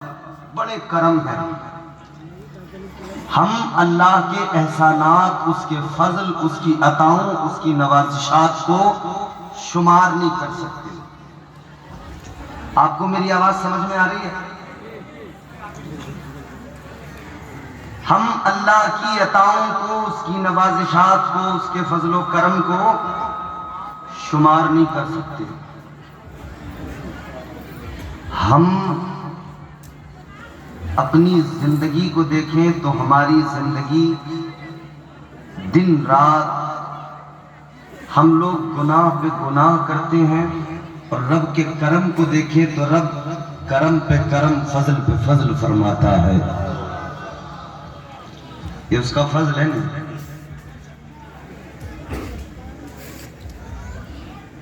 بڑے کرم ہیں. ہم اللہ کے احسانات، اس کے فضل، اس کی عطاؤں، اس کی نوازشات کو شمار نہیں کر سکتے. آپ کو میری آواز سمجھ میں آ رہی ہے؟ ہم اللہ کی عطاؤں کو، اس کی نوازشات کو، اس کے فضل و کرم کو شمار نہیں کر سکتے. ہم اپنی زندگی کو دیکھیں تو ہماری زندگی دن رات ہم لوگ گناہ پہ گناہ کرتے ہیں، اور رب کے کرم کو دیکھیں تو رب کرم پہ کرم، فضل پہ فضل فرماتا ہے. یہ اس کا فضل ہے نا.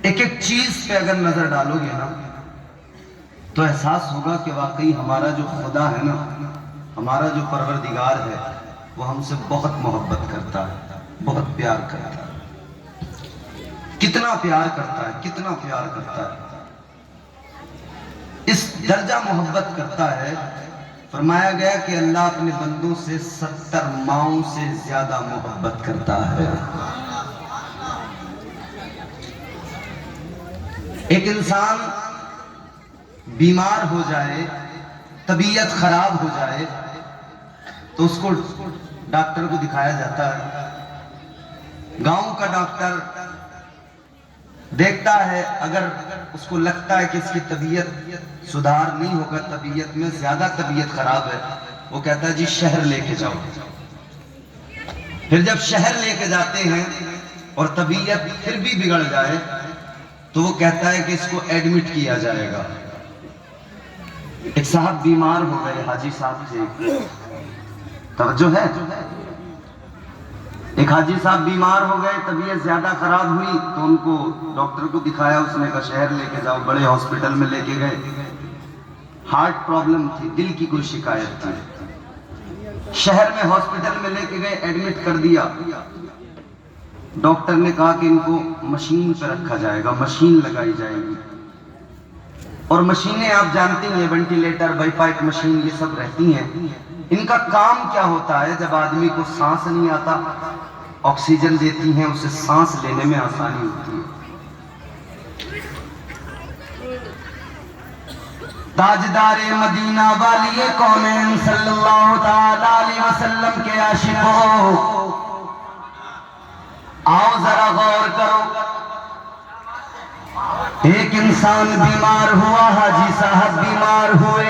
ایک ایک چیز پہ اگر نظر ڈالو گے نا تو احساس ہوگا کہ واقعی ہمارا جو خدا ہے نا، ہمارا جو پروردگار ہے، وہ ہم سے بہت محبت کرتا ہے، بہت پیار کرتا ہے. کتنا پیار کرتا ہے، کتنا پیار کرتا ہے. اس درجہ محبت کرتا ہے، فرمایا گیا کہ اللہ اپنے بندوں سے 70 ماؤں سے زیادہ محبت کرتا ہے. ایک انسان بیمار ہو جائے، طبیعت خراب ہو جائے تو اس کو ڈاکٹر کو دکھایا جاتا ہے. گاؤں کا ڈاکٹر دیکھتا ہے، اگر اس کو لگتا ہے کہ اس کی طبیعت سدھار نہیں ہوگا، طبیعت میں زیادہ طبیعت خراب ہے، وہ کہتا ہے جی شہر لے کے جاؤ. پھر جب شہر لے کے جاتے ہیں اور طبیعت پھر بھی بگڑ جائے تو وہ کہتا ہے کہ اس کو ایڈمٹ کیا جائے گا. ایک صاحب بیمار ہو گئے، حاجی صاحب تھے، توجہ ہے، ایک حاجی صاحب بیمار ہو گئے، طبیعت زیادہ خراب ہوئی تو ان کو ڈاکٹر کو دکھایا. اس نے کہا شہر لے کے جاؤ. بڑے ہاسپٹل میں لے کے گئے. ہارٹ پرابلم تھی، دل کی کوئی شکایت تھی. شہر میں ہاسپٹل میں لے کے گئے، ایڈمٹ کر دیا. ڈاکٹر نے کہا کہ ان کو مشین پہ رکھا جائے گا، مشین لگائی جائے گی. اور مشینیں آپ جانتے ہیں، وینٹیلیٹر، بائی پائپ مشین، یہ سب رہتی ہیں. ان کا کام کیا ہوتا ہے؟ جب آدمی کو سانس نہیں آتا، آکسیجن دیتی ہیں، اسے سانس لینے میں آسانی ہوتی ہے. تاجدار مدینہ والی کونین صلی اللہ تعالی علیہ وسلم کے عاشقوں، آؤ ذرا غور کرو. ایک انسان بیمار ہوا، حاجی صاحب بیمار ہوئے،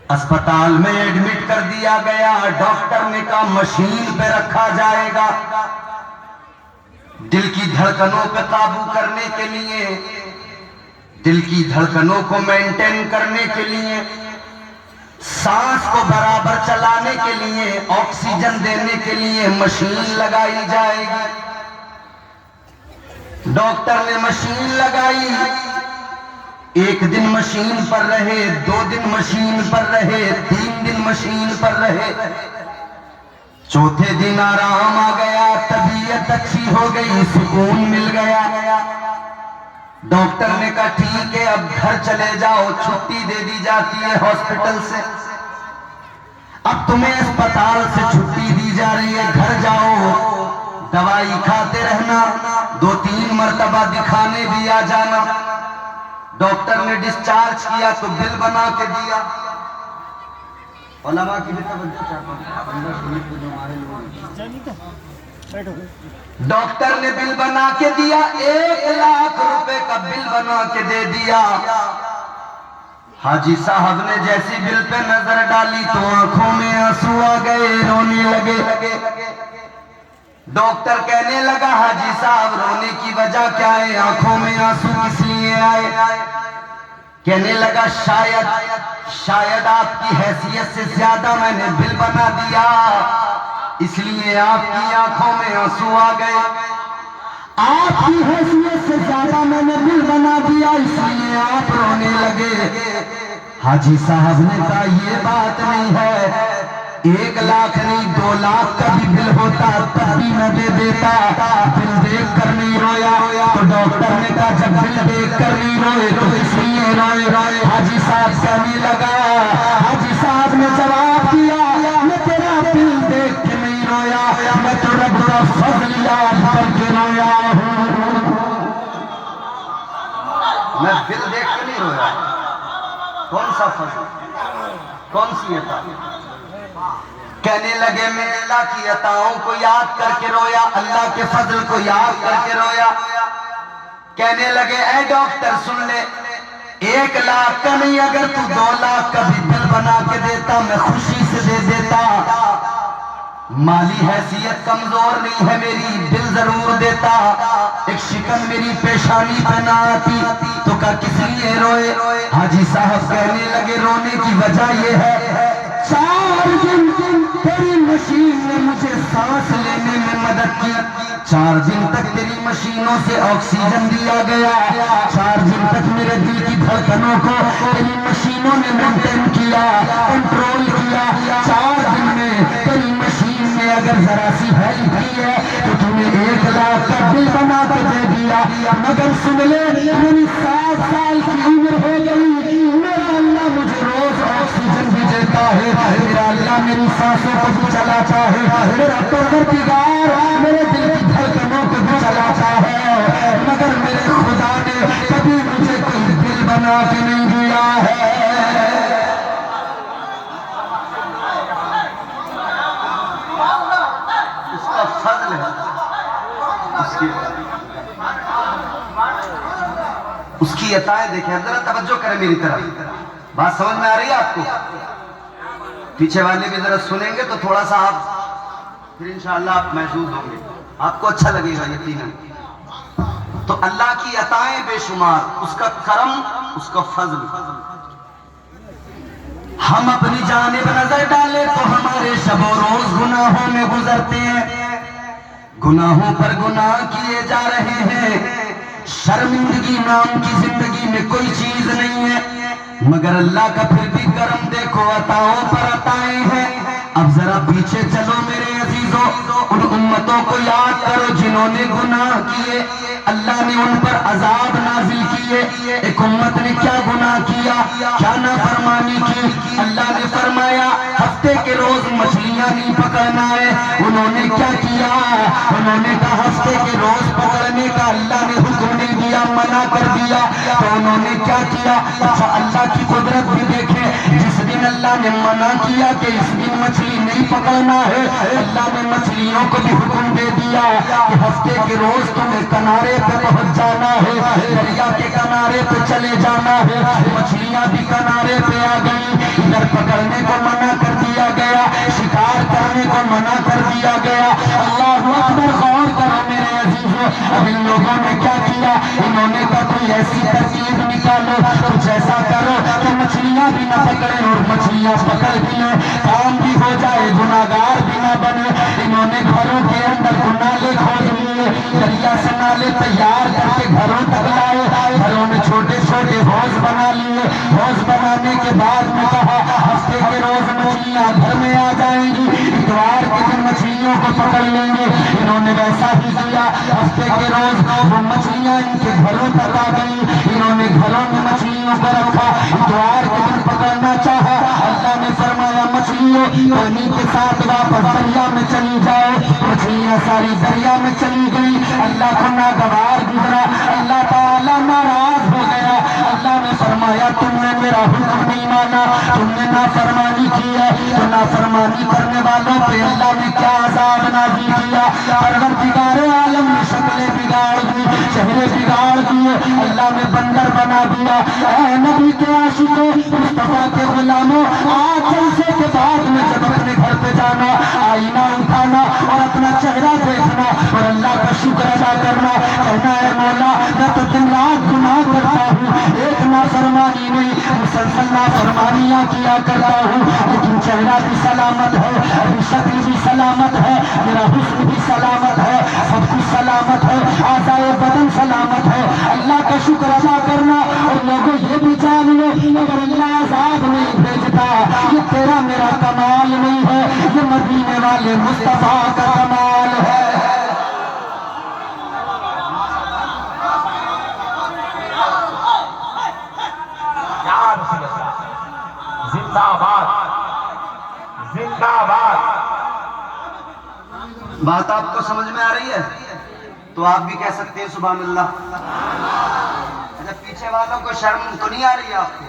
اسپتال میں ایڈمٹ کر دیا گیا. ڈاکٹر نے کہا مشین پہ رکھا جائے گا. دل کی دھڑکنوں پہ قابو کرنے کے لیے، دل کی دھڑکنوں کو مینٹین کرنے کے لیے، سانس کو برابر چلانے کے لیے، آکسیجن دینے کے لیے مشین لگائی جائے گی. ڈاکٹر نے مشین لگائی. ایک دن مشین پر رہے، 2 دن مشین پر رہے، 3 دن مشین پر رہے. چوتھے دن آرام آ گیا، طبیعت اچھی ہو گئی، سکون مل گیا. ڈاکٹر نے کہا ٹھیک ہے، اب گھر چلے جاؤ. چھٹی دے دی جاتی ہے ہاسپٹل سے. اب تمہیں اسپتال سے چھٹی دی جا رہی ہے، گھر جاؤ، دوائی کھاتے رہنا، 2-3 مرتبہ دکھانے بھی آ جانا. ڈاکٹر نے ڈسچارج کیا تو بل بنا کے دیا. علماء کی بھی توجہ چاہتا ہوں. ڈاکٹر نے بل بنا کے دیا، 1 لاکھ روپے کا بل بنا کے دے دیا. حاجی صاحب نے جیسی بل پہ نظر ڈالی تو آنکھوں میں آنسو آ گئے، رونے لگے. ڈاکٹر کہنے لگا حاجی صاحب رونے کی وجہ کیا ہے؟ آنکھوں میں آنسو کس لیے آئے؟ کہنے لگا شاید آپ کی حیثیت سے زیادہ میں نے بل بنا دیا، اس لیے آپ کی آنکھوں میں آنسو آ گئے. آپ کی حیثیت سے زیادہ میں نے بل بنا دیا، اس لیے آپ رونے لگے. حاجی صاحب نے کہا یہ بات نہیں ہے. 1 لاکھ نہیں 2 لاکھ کا بھی بل ہوتا تب بھی نہ دے دیتا. بل دیکھ کر نہیں رویا تو ڈاکٹر نے کہا جب بل دیکھ کر نہیں روئے تو اس لیے روئے. حاجی صاحب کہنے لگا, حاجی صاحب نے جواب دیا, میں تیرا بل دیکھ کے نہیں رویا, میں تو رب کا فضل یاد کر کے رویا ہوں. میں بل دیکھ کے نہیں رویا. کون سا فضل, کون سی عطا؟ کہنے لگے میں اللہ کی عطاؤں کو یاد کر کے رویا, اللہ کے فضل کو یاد کر کے رویا. کہنے لگے اے ڈاکٹر سن لے, 1 لاکھ کا نہیں اگر تو 2 لاکھ کا بھی بل بنا کے دیتا میں خوشی سے دے دیتا. مالی حیثیت کمزور نہیں ہے میری, دل ضرور دیتا. ایک شکن میری پیشانی پہ نہ آتی تو کہا کس لیے روئے؟ حاجی صاحب کہنے لگے رونے کی وجہ یہ ہے 4 دن تیری مشین نے مجھے سانس لینے میں مدد کی. 4 دن تک تیری مشینوں سے آکسیجن دیا گیا. 4 دن تک میرے دل کی دھڑکنوں کو تیری مشینوں نے مینٹین کیا, کنٹرول کیا. 4 دن میں تیری مشین نے اگر ذرا سی ہیلپ کی ہے تو تمہیں 1 لاکھ کا بل بنا کے دے دیا. مگر سن لے میری 7 سال کی عمر ہو گئی, میرا اللہ مجھے روز آکسیجن بھی دیتا ہے, میرا اللہ میری سانسوں کو بھی چلاتا ہے, میرا پروردگار میرے دل کی دھڑکنوں کو بھی چلاتا ہے, مگر میرے خدا نے کبھی مجھے کوئی بل بنا کے نہیں دیا ہے. اس کا فضل ہے, اس کی عطائیں دیکھیں. ذرا توجہ کریں میری طرف, بات سمجھ میں آ رہی ہے آپ کو؟ پیچھے والے بھی ذرا سنیں گے تو تھوڑا سا آپ پھر انشاءاللہ آپ محسوس ہوں گے, آپ کو اچھا لگے گا یقیناً. تو اللہ کی عطائیں بے شمار, اس کا کرم, اس کا فضل. ہم اپنی جانب نظر ڈالیں تو ہمارے شب و روز گناہوں میں گزرتے ہیں, گناہوں پر گناہ کیے جا رہے ہیں. شرمندگی نام کی زندگی میں کوئی چیز نہیں ہے, مگر اللہ کا پھر بھی کرم دیکھو, عطاؤں پر عطائیں ہیں. اب ذرا پیچھے چلو میرے عزیزوں, ان امتوں کو یاد کرو جنہوں نے گناہ کیے, اللہ نے ان پر عذاب نازل کیے. ایک امت نے کیا گناہ کیا, کیا نافرمانی کی؟ اللہ نے فرمایا ہفتے کے روز مچھلیاں نہیں پکڑنا ہے. انہوں نے کیا کیا, انہوں نے کہا ہفتے کے روز پکڑنے کا اللہ نے حکم نہیں دیا, منع کر دیا. تو انہوں نے کیا کیا؟ اچھا اللہ کی قدرت بھی دیکھیں, جس دن اللہ نے منع کیا کہ اس دن مچھلی نہیں پکڑنا ہے, اللہ نے مچھلیوں کو بھی حکم دے دیا کہ ہفتے کے روز تمہیں کنارے پہ پہنچ جانا ہے, دریا کے کنارے پہ چلے جانا ہے. مچھلیاں بھی کنارے پہ آ گئی, ادھر پکڑنے کو منع کر دیا گیا, شکار کرنے کو منع کر دیا گیا. اللہ اکبر, غور کرو میرے عزیزوں. اب ان لوگوں نے کیا کیا, انہوں نے کہا کوئی ایسی ترکیب نکالو, کچھ ایسا کرو کہ مچھلیاں بھی نہ پکڑیں اور مچھلیاں پکڑ بھی لیں, کام بھی ہو جائے, گناہگار بھی نہ بنے. انہوں نے گھروں کے اندر نالے کھود لیے, دریا سے نالے تیار کر کے گھروں تک لائے, گھروں میں چھوٹے چھوٹے حوض بنا لیے. حوض بنانے کے بعد میں کہا ہفتے کے روز مچھلیاں گھر میں آ جائیں گی, اتوار کے دن مچھلیوں کو پکڑ لیں گے. انہوں نے ویسا ہی کیا, ہفتے کے روز وہ مچھلیاں ان کے گھروں تک آ گئی. انہوں نے گھروں میں مچھلیوں کو رکھا, اتوار کے دن پکڑنا چاہا. اللہ نے فرمایا مچھلیوں پانی کے ساتھ واپس دریا میں چلی جاؤ. مچھلیاں ساری دریا میں چلی گئی. اللہ کو ناگوار گزرا, اللہ تعالیٰ ناراض ہو گیا. اللہ نے فرمایا تم نے میرا حکم نہیں مانا, تم نے نافرمانی کی ہے, تو نافرمانی کرنے والوں پہ اللہ نے کیا عذاب نازل کیا. پروردگار عالم نے شکلیں بگاڑ دی, چہرے بگاڑ دیے, اللہ نے بندر بنا دیا. اے نبی کے عاشقوں, مصطفیٰ کے غلاموں, آج جلسے کے بعد میں جب اپنے گھر پہ جانا, آئینہ اٹھانا اور اپنا چہرہ دیکھنا اور اللہ کا شکر ادا کرنا, کہنا اے مولا میں تو دن رات گناہ کرتا ہوں, ایک نافرمانی نہیں مسلسل نافرمانیاں کیا کرتا ہوں, لیکن چہرہ بھی سلامت ہے, ابھی شکل بھی سلامت ہے, میرا حسن بھی سلامت ہے, سب کچھ سلامت ہے, اعضائے بدن سلامت ہے. اللہ کا شکر ادا کرنا. اور لوگوں یہ بھی جان لو اگر اللہ عذاب نہیں بھیجتا یہ تیرا میرا کمال نہیں ہے, مدینے والے مصطفیٰ کا کمال ہے۔ زندہ باد، زندہ باد۔ بات آپ کو سمجھ میں آ رہی ہے تو آپ بھی کہہ سکتے ہیں سبحان اللہ۔ اچھا پیچھے والوں کو شرم تو نہیں آ رہی آپ کو؟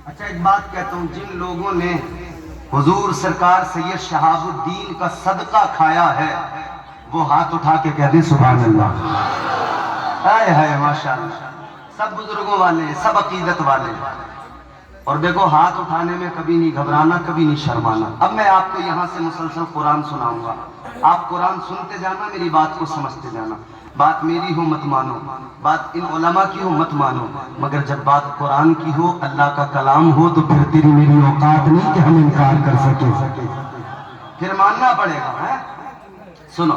اچھا ایک بات کہتا ہوں، جن لوگوں نے حضور سرکار سید شہاب الدین کا صدقہ کھایا ہے وہ ہاتھ اٹھا کے کہہ دیں سبحان اللہ۔ ہائے ہائے ماشاءاللہ، سب بزرگوں والے ہیں، سب عقیدت والے ہیں۔ اور دیکھو ہاتھ اٹھانے میں کبھی نہیں گھبرانا، کبھی نہیں شرمانا۔ اب میں آپ کو یہاں سے مسلسل قرآن سناؤں گا، آپ قرآن سنتے جانا، میری بات کو سمجھتے جانا۔ بات میری ہو مت مانو، بات ان علماء کی ہو مت مانو، مگر جب بات قرآن کی ہو، اللہ کا کلام ہو، تو پھر تیری میری اوقات نہیں کہ ہم انکار کر سکے، پھر ماننا پڑے گا۔ سنو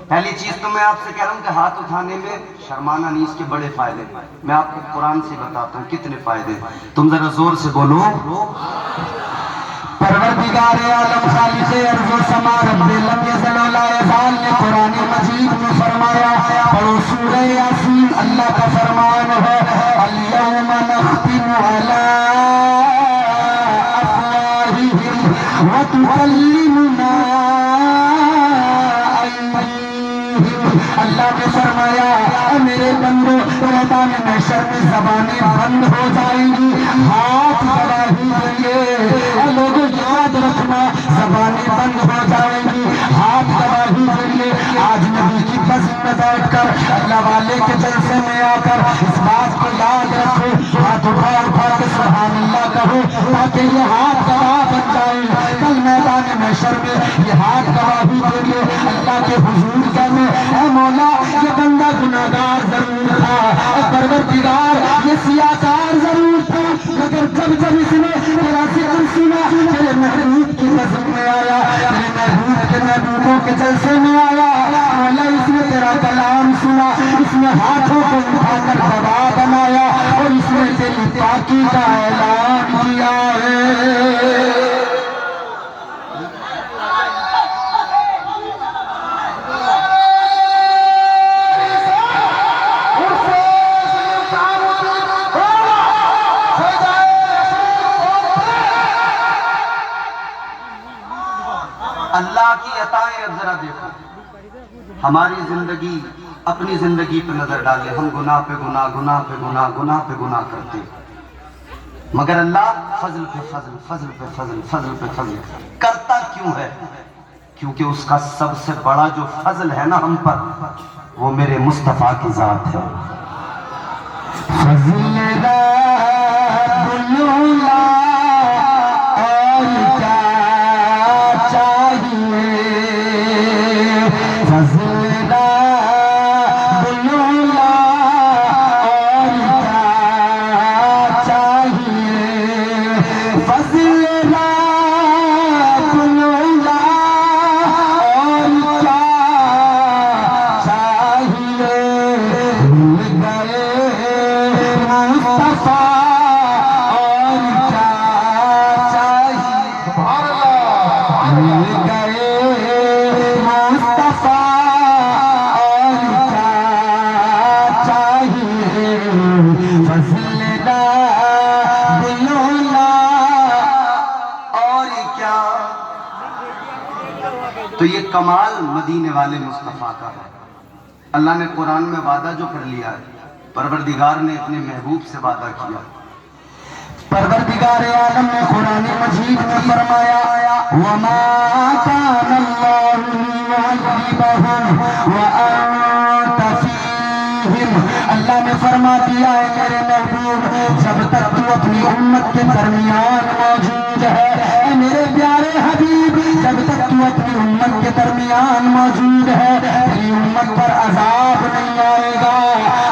پہلی چیز تو میں آپ سے کہہ رہا ہوں کہ ہاتھ اٹھانے میں شرمانا نہیں، اس کے بڑے فائدے۔ میں آپ کو قرآن سے بتاتا ہوں کتنے فائدے، تم ذرا زور سے بولو۔ پروردگار عالم خالق ارض و سما رب لم یزل ولا یزال نے قرآن مجید میں فرمایا، پڑھو سورہ یاسین، اللہ کا فرمان ہے الیوم نختم علی افواہہم وتکلمنا اللہ نے فرمایا اے میرے بندو میدان محشر میں زبانیں بند ہو جائیں گی، ہاتھ گواہی دیں گے۔ اے لوگوں یاد رکھنا، زبانیں بند ہو جائیں گی، ہاتھ گواہی دیں گے۔ آج نبی کی بزم میں بیٹھ کر، اللہ والے کے جلسے میں آ کر اس بات کو یاد رکھو، ہاتھ اٹھا اٹھا کے سبحان اللہ کہو، تاکہ یہ ہاتھ گواہ بن جائے۔ کل میدان محشر میں یہ ہاتھ گواہی دیں گے، اللہ کے حضور کہنے اے مولا یہ بندہ گناہگار ضرور تھا، اے پروردگار یہ سیاکار ضرور تھا، مگر جب اس نے تیرا ذکر سنا، تیرے محبوب کی بزم میں آیا، تیرے محبوب کے محبوبوں کے جلسے میں آیا، مولا اس نے تیرا کلام سنا، اس نے ہاتھوں کو اٹھا کر گواہ بنایا اور اس نے تیری پاکی کا اعلان کیا ہے۔ اللہ کی عطائیں اب ذرا دیکھو، ہماری زندگی اپنی زندگی پہ نظر ڈالے، ہم گناہ پہ گناہ، گناہ پہ گناہ، گناہ پہ گناہ کرتے، مگر اللہ فضل پہ فضل، فضل پہ فضل، فضل پہ فضل کرتا کیوں ہے؟ کیونکہ اس کا سب سے بڑا جو فضل ہے نا ہم پر، وہ میرے مصطفیٰ کی ذات ہے۔ فضل تو یہ کمال مدینے والے مصطفیٰ کا ہے۔ اللہ نے قرآن میں وعدہ جو کر لیا ہے، پروردگار نے اپنے محبوب سے وعدہ کیا۔ پروردگار عالم نے قرآن مجید میں فرمایا وَمَا كَانَ اللَّهُ لِيُعَذِّبَهُمْ وَأَنْتَ فِيهِمْ، اللہ نے فرما دیا ہے میرے محبوب جب تک تو اپنی امت کے درمیان موجود ہے، اے میرے پیارے حبیب جب تک تو اپنی امت کے درمیان موجود ہے، تیری امت پر عذاب نہیں آئے گا،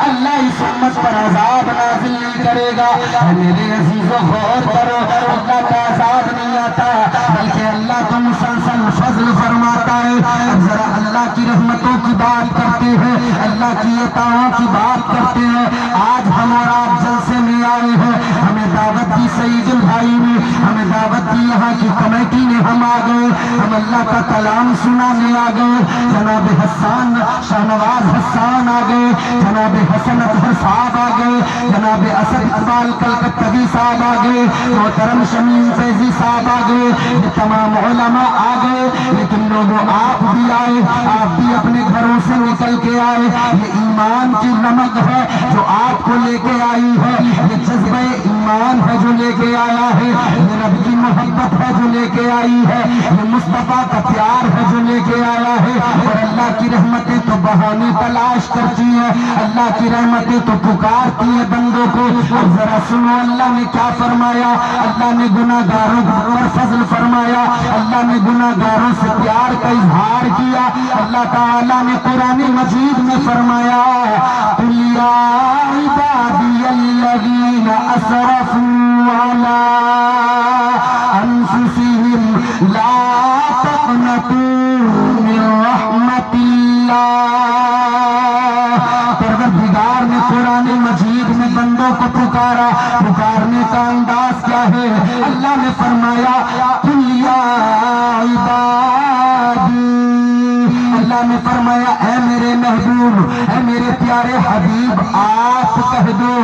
اللہ اس امت پر عذاب نازل نہیں کرے گا۔ میرے عزیزو غور کرو، اللہ کا عذاب نہیں آتا بلکہ اللہ کو مسلسل فضل فرماتا ہے۔ اب ذرا اللہ کی رحمتوں کی بات کرتے ہیں، اللہ کی عطاؤں کی بات کرتے ہیں۔ آج ہم اور آپ جلسے میں آئے ہیں، ہمیں دعوت دی سعید البھائی نے، ہمیں دعوت دی یہاں کی کمیٹی میٹنگ ہم آ گئے, ہم اللہ کا کلام سنانے آ گئے. جناب حسان شاہنواز حسان آ گئے, جناب حسن اطہر صاحب آ گئے, جناب اسد اقبال کلکتگی صاحب آ گئے, محترم شمیم فیضی صاحب آ گئے, یہ تمام علماء آ گئے. لیکن لوگوں آپ بھی آئے, آپ بھی اپنے گھروں سے نکل کے آئے. یہ ایمان کی نمک ہے جو آپ کو لے کے آئی ہے, یہ جذبہ ایمان ہے جو لے کے آیا ہے, یہ رب کی محبت ہے جو لے کے آئی ہے, یہ مصطفیٰ کا پیار ہے جو لے کے آیا ہے. اور اللہ کی رحمتیں تو بہانے تلاش کرتی ہیں, اللہ کی رحمتیں تو پکارتی ہیں بندوں کو. اور ذرا سنو اللہ نے کیا فرمایا. اللہ نے گناہگاروں پر فضل فرمایا, اللہ نے گناہگاروں سے پیار کا اظہار کیا. اللہ تعالیٰ نے قرآن مجید میں فرمایا قُلْ يَا عِبَادِيَ الَّذِينَ أَسْرَفُوا عَلَىٰ أَنفُسِهِمْ لَا تَقْنَطُوا مِن رَحْمَةِ اللَّهِ. پروردگار نے قرآن مجید میں بندوں کو پکارا, پکارنے کا انداز کیا ہے. اللہ نے فرمایا قُلْ يَا عِبَادِي, اللہ نے فرمایا اے میرے محبوب, اے میرے پیارے حبیب, آپ کہہ دو,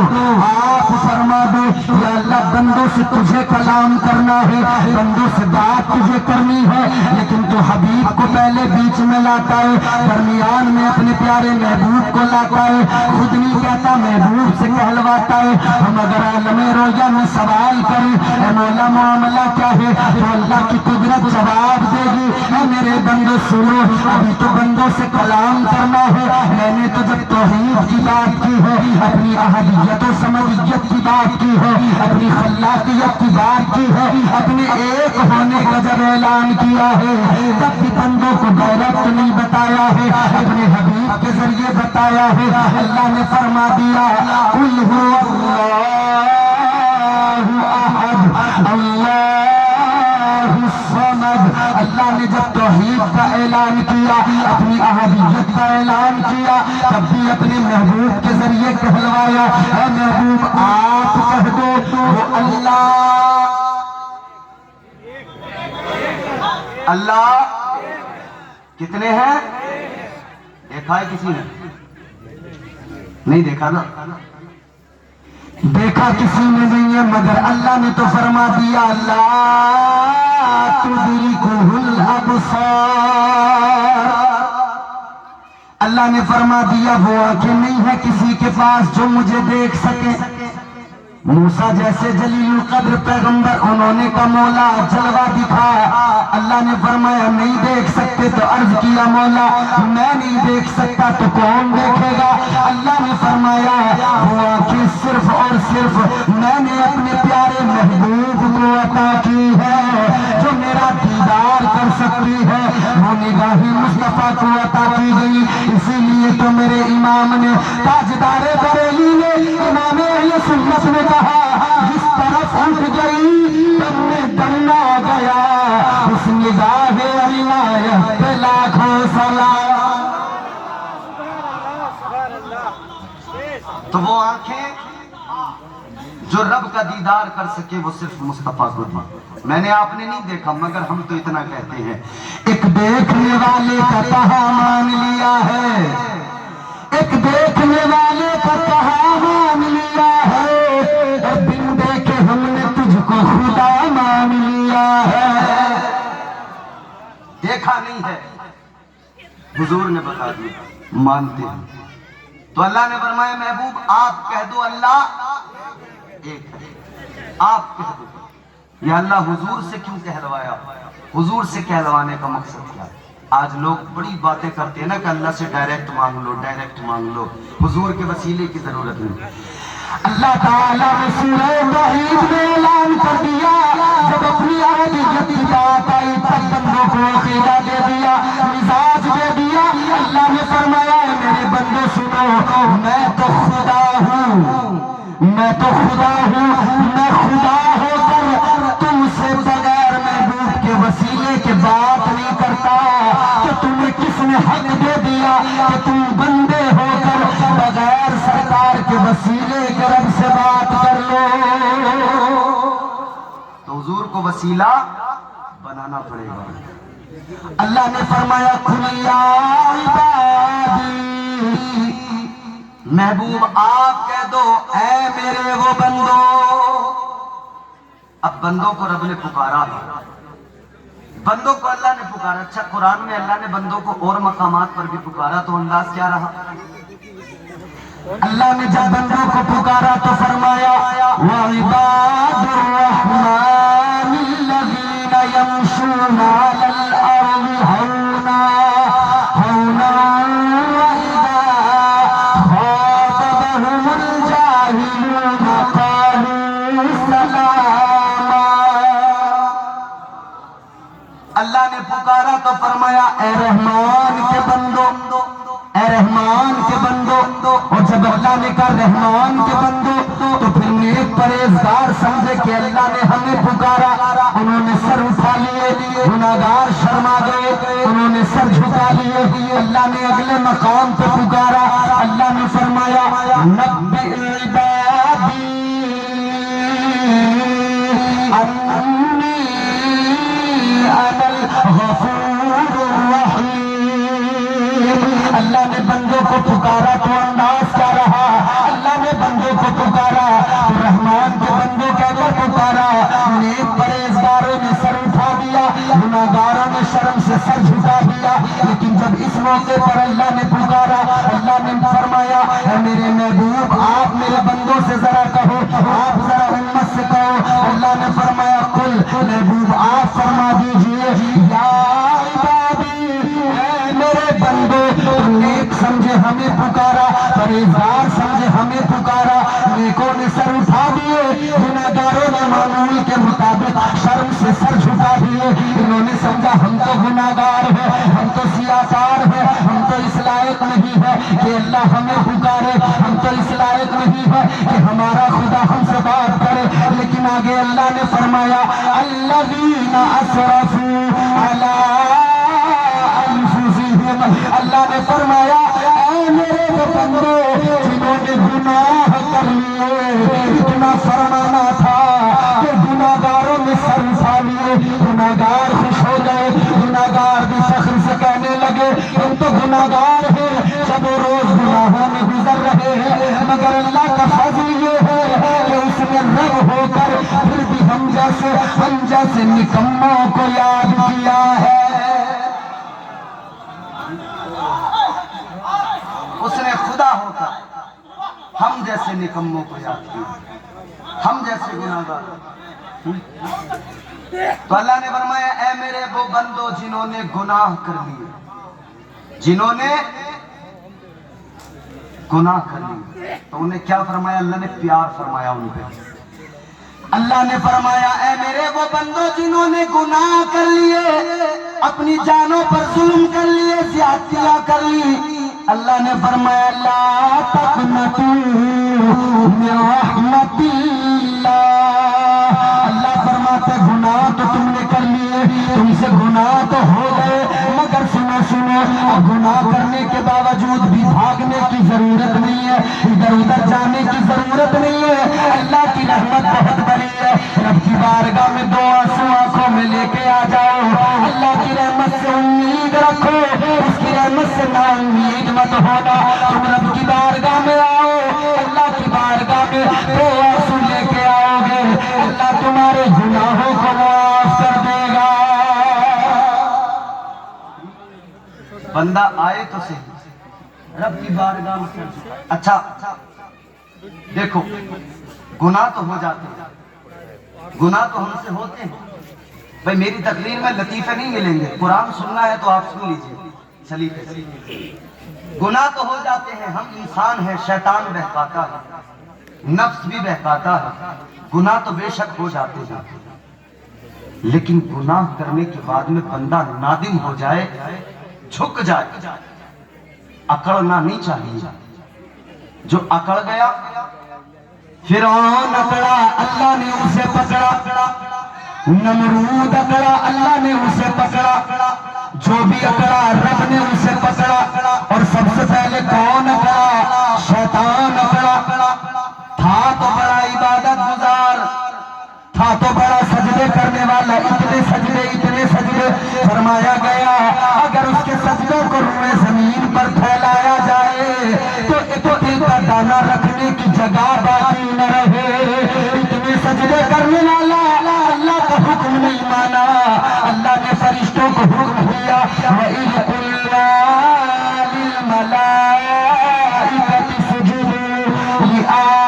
آپ فرما دو یا اللہ بندوں سے تجھے کلام کرنا ہے, بندوں سے بات تجھے کرنی ہے, لیکن تو حبیب کو پہلے بیچ میں لاتا ہے, درمیان میں اپنے پیارے محبوب کو لاتا ہے, خود نہیں کہتا محبوب سے کہلواتا ہے. ہم اگر عالم رویا میں سوال کریں اے مولا معاملہ کیا ہے, تو اللہ کی قدرت جواب دے گی اے میرے بندوں سنو, ابھی تو بندوں سے کلام کرنا ہے. میں نے تو جب توحید کی بات کی ہے, اپنی احدیت و سمویت کی بات کی ہے, اپنی خلاقیت کی بات کی ہے, اپنے ایک ہونے کا جب اعلان کیا ہے, تب بھی بندوں کو ڈائریکٹ نہیں بتایا ہے, اپنے حبیب کے ذریعے بتایا ہے. اللہ نے فرما دیا قُلْ هُوَ اللَّهُ أَحَدٌ اللَّهُ الصَّمَدُ. اللہ نے جب توحید کا اعلان کیا, اپنی احدیت کا اعلان کیا, تب بھی اپنے محبوب کے ذریعے کہلوایا اے محبوب آپ کہہ دو وہ اللہ کتنے ہیں. دیکھا ہے کسی نے؟ نہیں دیکھا نا, دیکھا کسی نے نہیں ہے, مگر اللہ نے تو فرما دیا لا تدرکہ الابصار. اللہ نے فرما دیا وہ آنکھیں نہیں ہے کسی کے پاس جو مجھے دیکھ سکے. موسیٰ جیسے جلیل القدر پیغمبر, انہوں نے کا مولا جلوہ دکھایا, اللہ نے فرمایا نہیں دیکھ سکتے, تو عرض کیا مولا میں نہیں دیکھ سکتا تو کون دیکھے گا. اللہ نے فرمایا وہ آنکھیں صرف اور صرف میں نے اپنے پیارے محبوب کو عطا کی ہے, جو میرا دیدار کر سکتی ہے. وہ نگاہ مصطفیٰ کو عطا کی گئی. اسی لیے تو میرے امام نے, تاجدار بریلی نے, امام اہل سنت نے کہا جس طرف اٹھ گئی تم میں دم آ گیا, اس نگاہ عنایت پہ لاکھوں سلام. تو وہ آنکھیں جو رب کا دیدار کر سکے وہ صرف مصطفیٰ کو دی. میں نے آپ نے نہیں دیکھا, مگر ہم تو اتنا کہتے ہیں ایک دیکھنے والے کا کہا مان لیا ہے, ایک دیکھنے والے کا کہا مان لیا ہے, اور بن دیکھے ہم نے تجھ کو خدا مان لیا ہے. دیکھا نہیں ہے, حضور نے بتا دیا مانتے ہیں. تو اللہ نے فرمایا محبوب آپ کہہ دو اللہ ایک ہے, آپ کہہ دو. یا اللہ حضور سے کیوں کہلوایا, حضور سے کہلوانے کا مقصد کیا ہے. آج لوگ بڑی باتیں کرتے ہیں نا کہ اللہ سے ڈائریکٹ مانگ لو, ڈائریکٹ مانگ لو, حضور کے وسیلے کی ضرورت نہیں. اللہ تعالیٰ نے سورہ توحید میں اعلان کر دیا, جب اپنی احدیت کی بات آئی تب بندوں کو عقیدہ دے دیا, مزاج دے دیا. اللہ نے فرمایا میرے بندوں سنو, میں تو خدا ہوں, میں تو خدا ہوں, میں خدا ہو کر تم سے بغیر محبوب کے وسیلے کے بات نہیں کرتا. کہ تمہیں کس نے حق دے دیا کہ تم بندے ہو کر بغیر سرکار کے وسیلے کے رب سے بات کر لو. تو حضور کو وسیلہ بنانا پڑے گا. اللہ نے فرمایا قل یا عبادی، محبوب آپ کہہ دو اے میرے وہ بندو. اب بندوں کو رب نے پکارا ہے، بندوں کو اللہ نے پکارا. اچھا قرآن میں اللہ نے بندوں کو اور مقامات پر بھی پکارا تو انداز کیا رہا؟ اللہ نے جب بندوں کو پکارا تو فرمایا وَعِبَادُ الرَّحْمَنِ الَّذِينَ يَمْشُونَ عَلَى الْأَرْضِ هَوْنًا وَإِذَا خَاطَبَهُمُ الْجَاهِلُونَ قَالُوا سَلَامًا. اللہ نے پکارا تو فرمایا اے رحمان کے بندو، اے رحمان کے بندو. اور جب اللہ نے کہا رحمان کے بندو تو پھر نیک پرہیزگار سمجھے کہ اللہ نے ہمیں پکارا. انہوں نے سر اٹھا لیے، گناہگار شرما گئے، انہوں نے سر جھکا لیے. اللہ نے اگلے مقام پہ پکارا. اللہ نے فرمایا نبئ عبادی انی انا الغفور الرحیم. اللہ نے بندوں کو پکارا تو انداز کیا رہا؟ اللہ نے بندوں کو پکارا تو رحمان کے بندوں کہہ کر پکارا. نیک پرہیزگاروں نے سر اٹھا دیا، گناہگاروں نے شرم سے سر جھکا دیا. لیکن جب اس موقع پر اللہ نے پکارا، اللہ نے فرمایا اے میرے محبوب آپ میرے بندوں سے ذرا کہو، آپ ذرا امت سے کہو. اللہ نے فرمایا قل، محبوب آپ فرما دیجئے یا عبادی اے میرے بندو. نیک سمجھے ہمیں پکارا، پرہیزگار سمجھے ہمیں پکارا. نیکوں نے سر اٹھا دیے، گناہگاروں نے معمول کے مطابق شرم سے سر جھکا دیے. انہوں نے سمجھا ہم تو گناہگار ہیں، ہم تو سیاکار ہیں، ہم تو اس لائق نہیں ہے کہ اللہ ہمیں پکارے، ہم تو اس لائق نہیں ہے کہ ہمارا خدا ہم سے بات کرے. لیکن آگے اللہ نے فرمایا الذین اسرفوا علی انفسہم. اللہ نے فرمایا اے میرے وہ بندو جنہوں نے گناہ کر لیے. اتنا فرمانا تھا کہ گناہگاروں نے سر اٹھا لیے، گناہگار خوش ہو گئے، گناہگار بھی فخر سے کہنے لگے ہم تو گناہگار ہیں، شب و روز گناہوں میں گزر رہے ہیں. مگر اللہ کا فضل یہ ہے کہ اس نے رب ہو کر پھر بھی ہم جیسے نکموں کو یاد کیا ہے. اس نے خدا ہو کر ہم جیسے نکموں کو یاد کیا، ہم جیسے گناہگار. تو اللہ نے فرمایا اے میرے وہ بندو جنہوں نے گناہ کر لیے، جنہوں نے گناہ کر لیے. تو انہیں کیا فرمایا؟ اللہ نے پیار فرمایا ان پہ. اللہ نے فرمایا اے میرے وہ بندو جنہوں نے گناہ کر لیے، اپنی جانوں پر ظلم کر لیے، زیادتیاں کر لی. اللہ نے فرمایا لا تقنطوا من رحمت اللہ. اللہ فرماتے گناہ تو تم نے کر لیے، تم سے گناہ تو ہو گئے، مگر سنو اب گناہ کرنے کے باوجود بھی بھاگنے کی ضرورت نہیں ہے، ادھر ادھر جانے کی ضرورت نہیں ہے. اللہ کی رحمت بہت بڑی ہے. رب کی بارگاہ میں دو آنسو آنکھوں میں لے کے آ جاؤ. اللہ کی رحمت سے امید رکھو، اس کی رحمت سے نا امید مت ہونا. تم رب کی بارگاہ میں آؤ، اللہ کی بارگاہ میں دو آنسو لے کے آؤ گے، اللہ تمہارے گناہوں کو معاف کر دے گا. بندہ آئے تو صحیح رب کی بارگاہ میں. اچھا دیکھو گناہ تو ہو جاتے ہیں، گناہ تو ہم سے ہوتے ہیں. بھئی میری تقریر میں لطیفے نہیں ملیں گے، قرآن سننا ہے تو آپ سن لیجئے. سلیقے سے گناہ تو ہو جاتے ہیں، ہم انسان ہیں، شیطان بہکاتا ہے، نفس بھی بہکاتا ہے. گناہ تو بے شک ہو جاتے ہیں، لیکن گناہ کرنے کے بعد میں بندہ نادم ہو جائے، جھک جائے، اکڑنا نہیں چاہیے. جو اکڑ گیا، فرعون اکڑا اللہ نے اسے پکڑا، نمرود اکڑا اللہ نے اسے پکڑا، جو بھی اکڑا رب نے اسے پکڑا. اور سب سے پہلے کون اکڑا؟ شیطان اکڑا. تھا تو بڑا عبادت گزار، تھا تو بڑا سجدے کرنے والا، اتنے چاہیے. فرمایا گیا اگر اس کے سجدوں کو روئے زمین پر پھیلایا جائے تو ایک دل کا دانہ رکھنے کی جگہ باقی نہ رہے. اتنے سجدے کرنے والا اللہ کا حکم نہیں مانا. اللہ نے فرشتوں کو حکم دیا وَإِذْ قُلْنَا لِلْمَلَائِكَةِ اسْجُدُوا لِآدَمَ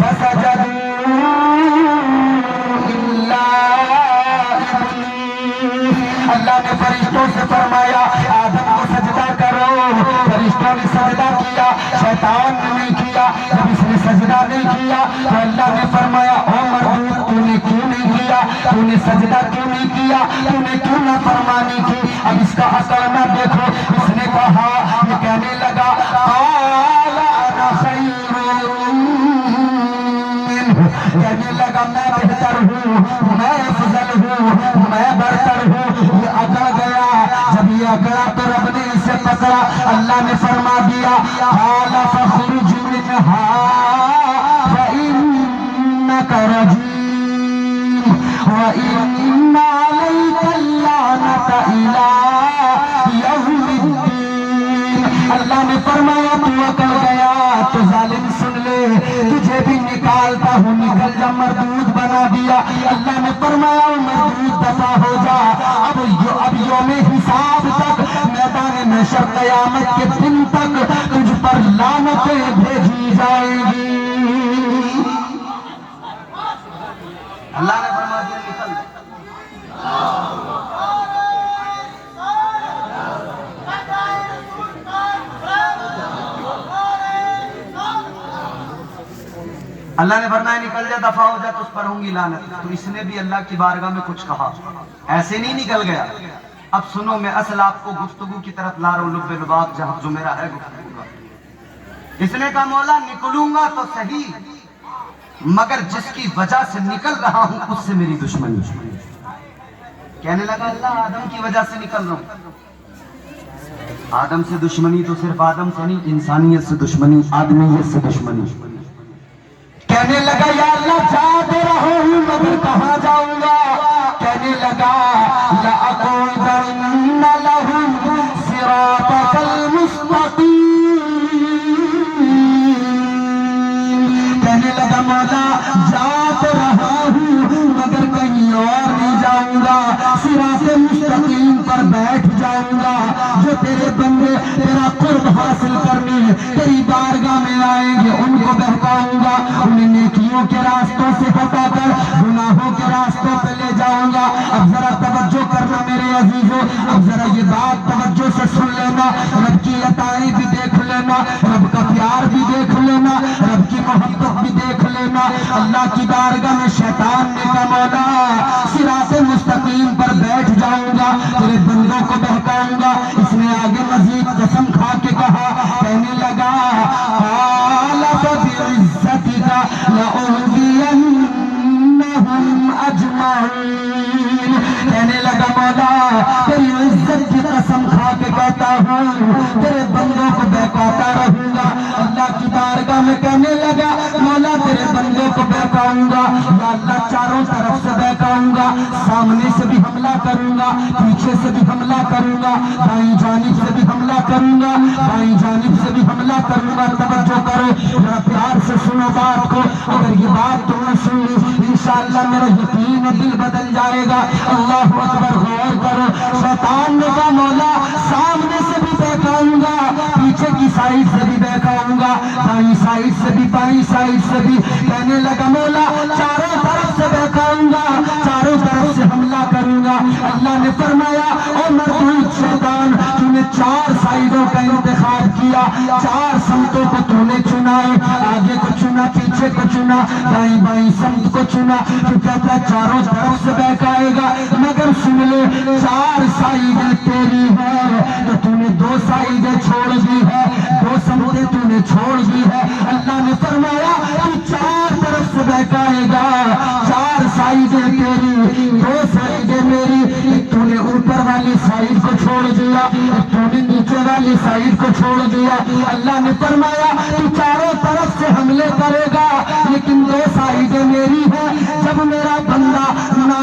فَسَجَدُوا إِلَّا إِبْلِيسَ. اللہ نے فرشتوں سے فرمایا آدم کو سجدہ کرو. فرشتوں نے سجدہ کیا, شیطان نے نہیں کیا. جب اس نے سجدہ نہیں کیا تو اللہ نے فرمایا او مردود تو نے کیوں نہیں کیا, تو نے سجدہ کیوں نہیں کیا, تو نے کیوں نہ فرمانی کی. اب اس کا اثر نہ دیکھو. اس نے کہا, یہ کہنے لگا قال انا خیر منہ, کہنے لگا میں بہتر ہوں, میں افضل ہوں, میں برتر ہوں. یہ اکڑ گیا. جب یہ اکڑا تو رب نے اسے پکڑا. اللہ نے فرما دیا قال فاخرج منها فإنك رجيم وإن عليك اللعنة إلى يوم الدين. اللہ نے فرمایا تو اکڑ گیا تو ظالم سن لے, تجھے بھی نکالتا ہوں, نکل جا. مردود بنا دیا. اللہ نے فرمایا مردود دفع ہو جا. اب یوم حساب تک, میدان محشر قیامت کے دن تک تجھ پر لعنتیں بھیجی جائیں گی. اللہ نے فرما دیا نکل. اللہ نے فرمایا نکل جا, دفع ہو جا, تو اس پر ہوں گی لعنت. تو اس نے بھی اللہ کی بارگاہ میں کچھ کہا, ایسے نہیں نکل گیا. اب سنو, میں اصل آپ کو گفتگو کی طرف لا رہا ہوں, لب لباب جہاں جو میرا ہے گفتگو کا. اس نے کہا مولا نکلوں گا تو صحیح, مگر جس کی وجہ سے نکل رہا ہوں اس سے میری دشمنی. کہنے لگا اللہ آدم کی وجہ سے نکل رہا ہوں. آدم سے دشمنی تو صرف آدم سے نہیں, انسانیت سے دشمنی, آدمیت سے دشمنی. کہنے لگا یا اللہ جا دے رہا ہوں مگر کہاں جاؤں گا. کہنے لگا لَأَقْعُدَنَّ لَهُمْ صِرَاطَكَ الْمُسْتَقِيمَ. کہنے لگا مولا جا تو رہا ہوں مگر کہیں اور نہیں جاؤں گا, صراط مستقیم پر بیٹھ جاؤں گا. جو تیرے بندے تیرا قرب حاصل کرنے تیری بارگاہ میں آئیں گے ان کو بہکاؤں گا, انہیں نیکیوں کے راستوں سے ہٹا کر گناہوں کے راستوں پہ لے جاؤں گا. اب ذرا توجہ کرنا میرے عزیزوں, اب ذرا یہ بات توجہ سے سن لینا. رب کی عطائیں بھی دیکھ لینا, رب کا پیار بھی دیکھ لینا, رب کی محبت بھی دیکھ لینا. اللہ کی بارگاہ میں شیطان نے کہا مولا صراط مستقیم پر بیٹھ جاؤں گا, تیرے بندوں کو بہکاؤں گا. اس نے آگے مزید قسم کھا کے کہا, کہنے لگا قال فبعزتك لأغوينهم أجمعين. کہنے لگا مولا تیری عزت کی قسم کھا کے کہتا ہوں تیرے بندوں کو بہکاتا رہوں گا. اللہ کی بارگاہ میں کہنے لگا مولا تیرے بندوں کو بہکاؤں گا. یا اللہ چاروں طرف سے بہکاؤں گا, سامنے سے بھی حملہ کروں گا, پیچھے سے بھی حملہ کروں گا, دائیں جانب سے بھی حملہ کروں گا, بائیں جانب سے بھی حملہ کروں گا. توجہ کرو, ذرا پیار سے سنو بات کو. اگر یہ بات تم نے سن لی انشاءاللہ میرا یقین دل بدل جائے گا. اللہ اکبر, غور کرو. شیطان نے کہا مولا سامنے سے بھی بہکاؤں گا, پیچھے کی سائڈ سے بھی بہکاؤں گا, دائیں سائڈ سے بھی, بائیں سائڈ سے بھی. کہنے لگا مولا چاروں طرف سے بہکاؤں گا, چاروں طرف سے حملہ کروں گا. اللہ نے فرمایا او مردود شیطان تو نے 4 سائڈوں کا انتخاب کیا, 4 سمتوں کو تو نے چنا ہے, آگے کو چنا, پیچھے کو چنا, دائیں بائیں سمت کو چنا. تو کہتا چاروں طرف سے بہکائے گا, مگر سن لے 4 سائڈیں تیری ہے تو تو نے 2 سائڈیں چھوڑ دی ہے, 2 سمتیں تو نے چھوڑ دی ہے. اللہ نے فرمایا تو 4 طرف سے بہکائے گا, 4 سائڈیں تیری, 2 سائڈیں میری. ایک تو نے اوپر والی سائڈ کو چھوڑ دیا, ایک تو نے نیچے والی سائڈ کو چھوڑ دیا. اللہ نے فرمایا تو چاروں طرف سے حملے کرے گا لیکن 2 سائڈیں میری ہیں. جب میرا بندہ